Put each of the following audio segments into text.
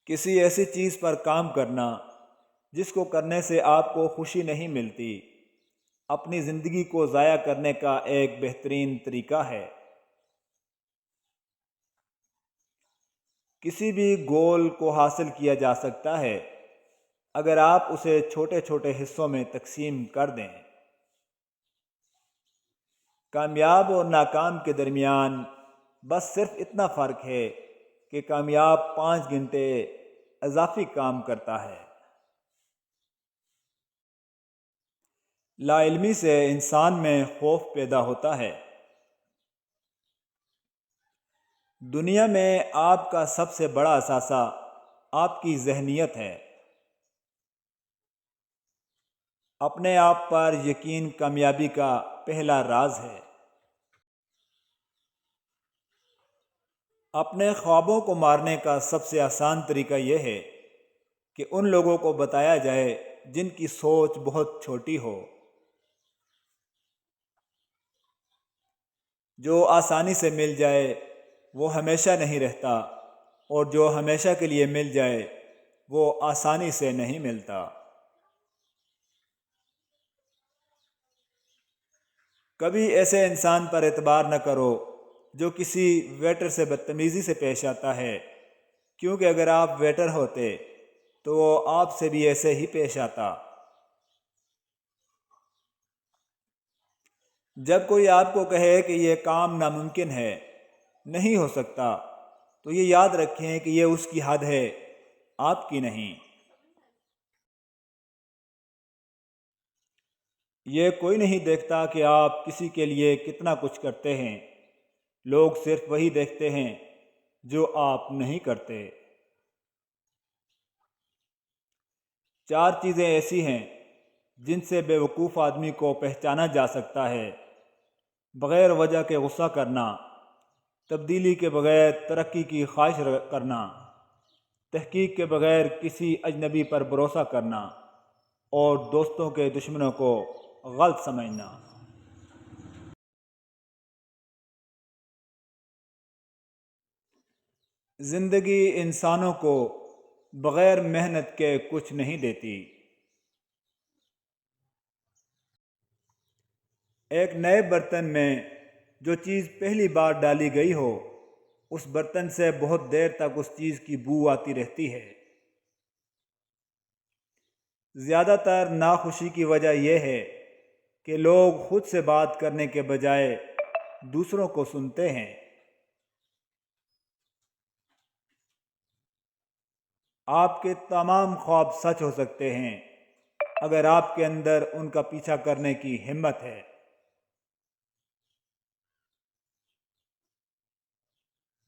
کسی ایسی چیز پر کام کرنا جس کو کرنے سے آپ کو خوشی نہیں ملتی اپنی زندگی کو ضائع کرنے کا ایک بہترین طریقہ ہے۔ کسی بھی گول کو حاصل کیا جا سکتا ہے اگر آپ اسے چھوٹے چھوٹے حصوں میں تقسیم کر دیں۔ کامیاب اور ناکام کے درمیان بس صرف اتنا فرق ہے کہ کامیاب 5 گھنٹے اضافی کام کرتا ہے۔ لا علمی سے انسان میں خوف پیدا ہوتا ہے۔ دنیا میں آپ کا سب سے بڑا اثاثہ آپ کی ذہنیت ہے۔ اپنے آپ پر یقین کامیابی کا پہلا راز ہے۔ اپنے خوابوں کو مارنے کا سب سے آسان طریقہ یہ ہے کہ ان لوگوں کو بتایا جائے جن کی سوچ بہت چھوٹی ہو۔ جو آسانی سے مل جائے وہ ہمیشہ نہیں رہتا، اور جو ہمیشہ کے لیے مل جائے وہ آسانی سے نہیں ملتا۔ کبھی ایسے انسان پر اعتبار نہ کرو جو کسی ویٹر سے بدتمیزی سے پیش آتا ہے، کیونکہ اگر آپ ویٹر ہوتے تو وہ آپ سے بھی ایسے ہی پیش آتا۔ جب کوئی آپ کو کہے کہ یہ کام ناممکن ہے، نہیں ہو سکتا، تو یہ یاد رکھیں کہ یہ اس کی حد ہے، آپ کی نہیں۔ یہ کوئی نہیں دیکھتا کہ آپ کسی کے لیے کتنا کچھ کرتے ہیں، لوگ صرف وہی دیکھتے ہیں جو آپ نہیں کرتے۔ 4 چیزیں ایسی ہیں جن سے بیوقوف آدمی کو پہچانا جا سکتا ہے: بغیر وجہ کے غصہ کرنا، تبدیلی کے بغیر ترقی کی خواہش کرنا، تحقیق کے بغیر کسی اجنبی پر بھروسہ کرنا، اور دوستوں کے دشمنوں کو غلط سمجھنا۔ زندگی انسانوں کو بغیر محنت کے کچھ نہیں دیتی۔ ایک نئے برتن میں جو چیز پہلی بار ڈالی گئی ہو، اس برتن سے بہت دیر تک اس چیز کی بو آتی رہتی ہے۔ زیادہ تر ناخوشی کی وجہ یہ ہے کہ لوگ خود سے بات کرنے کے بجائے دوسروں کو سنتے ہیں۔ آپ کے تمام خواب سچ ہو سکتے ہیں اگر آپ کے اندر ان کا پیچھا کرنے کی ہمت ہے۔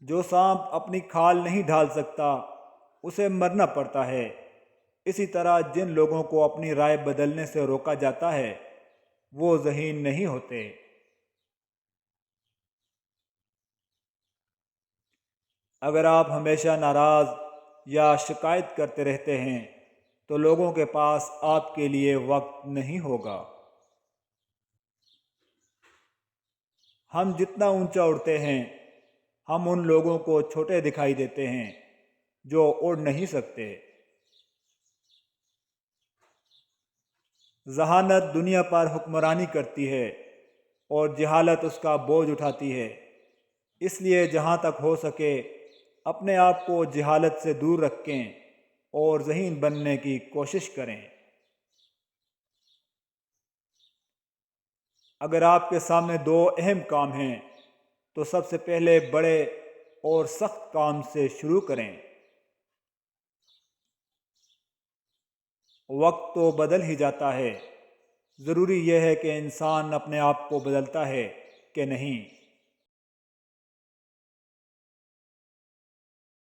جو سانپ اپنی کھال نہیں ڈھال سکتا اسے مرنا پڑتا ہے۔ اسی طرح جن لوگوں کو اپنی رائے بدلنے سے روکا جاتا ہے وہ ذہین نہیں ہوتے۔ اگر آپ ہمیشہ ناراض یا شکایت کرتے رہتے ہیں تو لوگوں کے پاس آپ کے لیے وقت نہیں ہوگا۔ ہم جتنا اونچا اڑتے ہیں ہم ان لوگوں کو چھوٹے دکھائی دیتے ہیں جو اڑ نہیں سکتے۔ ذہانت دنیا پر حکمرانی کرتی ہے اور جہالت اس کا بوجھ اٹھاتی ہے، اس لیے جہاں تک ہو سکے اپنے آپ کو جہالت سے دور رکھیں اور ذہین بننے کی کوشش کریں۔ اگر آپ کے سامنے 2 اہم کام ہیں تو سب سے پہلے بڑے اور سخت کام سے شروع کریں۔ وقت تو بدل ہی جاتا ہے، ضروری یہ ہے کہ انسان اپنے آپ کو بدلتا ہے کہ نہیں۔